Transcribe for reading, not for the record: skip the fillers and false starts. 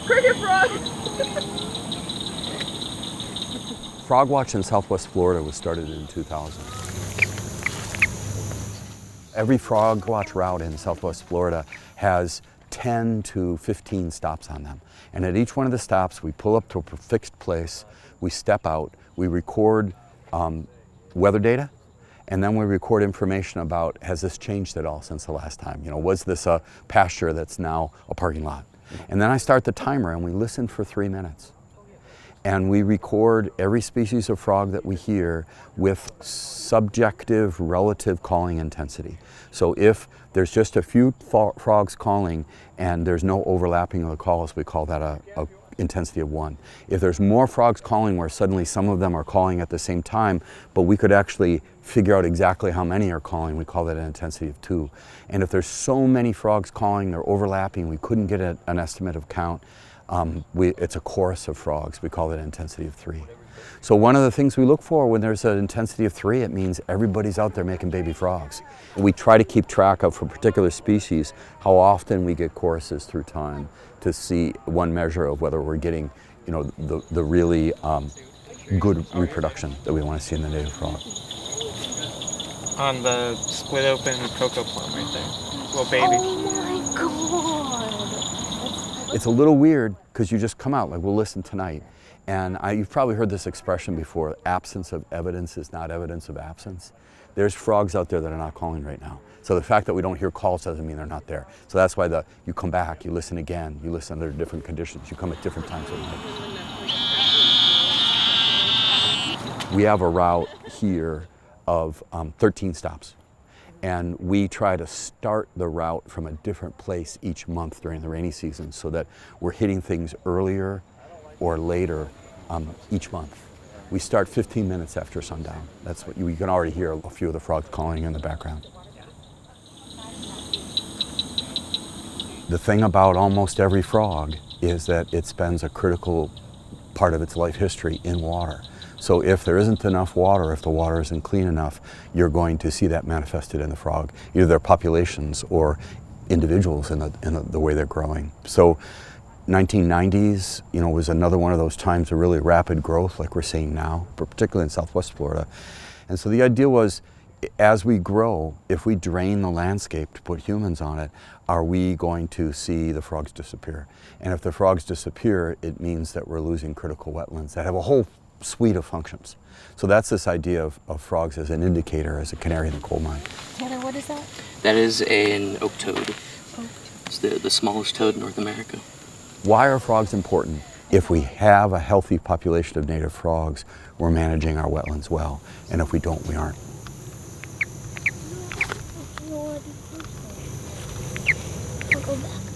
Cricket frog! Frogwatch in Southwest Florida was started in 2000. Every Frogwatch route in Southwest Florida has 10 to 15 stops on them. And at each one of the stops, we pull up to a fixed place, we step out, we record weather data, and then we record information about, has this changed at all since the last time? You know, was this a pasture that's now a parking lot? And then I start the timer and we listen for 3 minutes. And we record every species of frog that we hear with subjective relative calling intensity. So if there's just a few frogs calling and there's no overlapping of the calls, we call that a intensity of 1. If there's more frogs calling where suddenly some of them are calling at the same time, but we could actually figure out exactly how many are calling, we call that an intensity of 2. And if there's so many frogs calling, they're overlapping, we couldn't get an estimate of count, it's a chorus of frogs, we call it an intensity of 3. So one of the things we look for when there's an intensity of 3, it means everybody's out there making baby frogs. We try to keep track of, for particular species, how often we get choruses through time to see one measure of whether we're getting, you know, the really good reproduction that we want to see in the native frog. On the split open cocoa plum right there, little baby. Oh my God! It's a little weird because you just come out, like we'll listen tonight. And you've probably heard this expression before, absence of evidence is not evidence of absence. There's frogs out there that are not calling right now. So the fact that we don't hear calls doesn't mean they're not there. So that's why you come back, you listen again, you listen under different conditions, you come at different times of night. We have a route here of 13 stops. And we try to start the route from a different place each month during the rainy season so that we're hitting things earlier or later each month. We start 15 minutes after sundown. That's what you can already hear a few of the frogs calling in the background. The thing about almost every frog is that it spends a critical part of its life history in water. So if there isn't enough water, if the water isn't clean enough, you're going to see that manifested in the frog, either their populations or individuals in the way they're growing. So 1990s, you know, was another one of those times of really rapid growth like we're seeing now, particularly in Southwest Florida. And so the idea was, as we grow, if we drain the landscape to put humans on it, are we going to see the frogs disappear? And if the frogs disappear, it means that we're losing critical wetlands that have a whole suite of functions. So that's this idea of frogs as an indicator, as a canary in the coal mine. Tanner, what is that? That is an oak toad. It's the smallest toad in North America. Why are frogs important? If we have a healthy population of native frogs, we're managing our wetlands well. And if we don't, we aren't. I'll go back.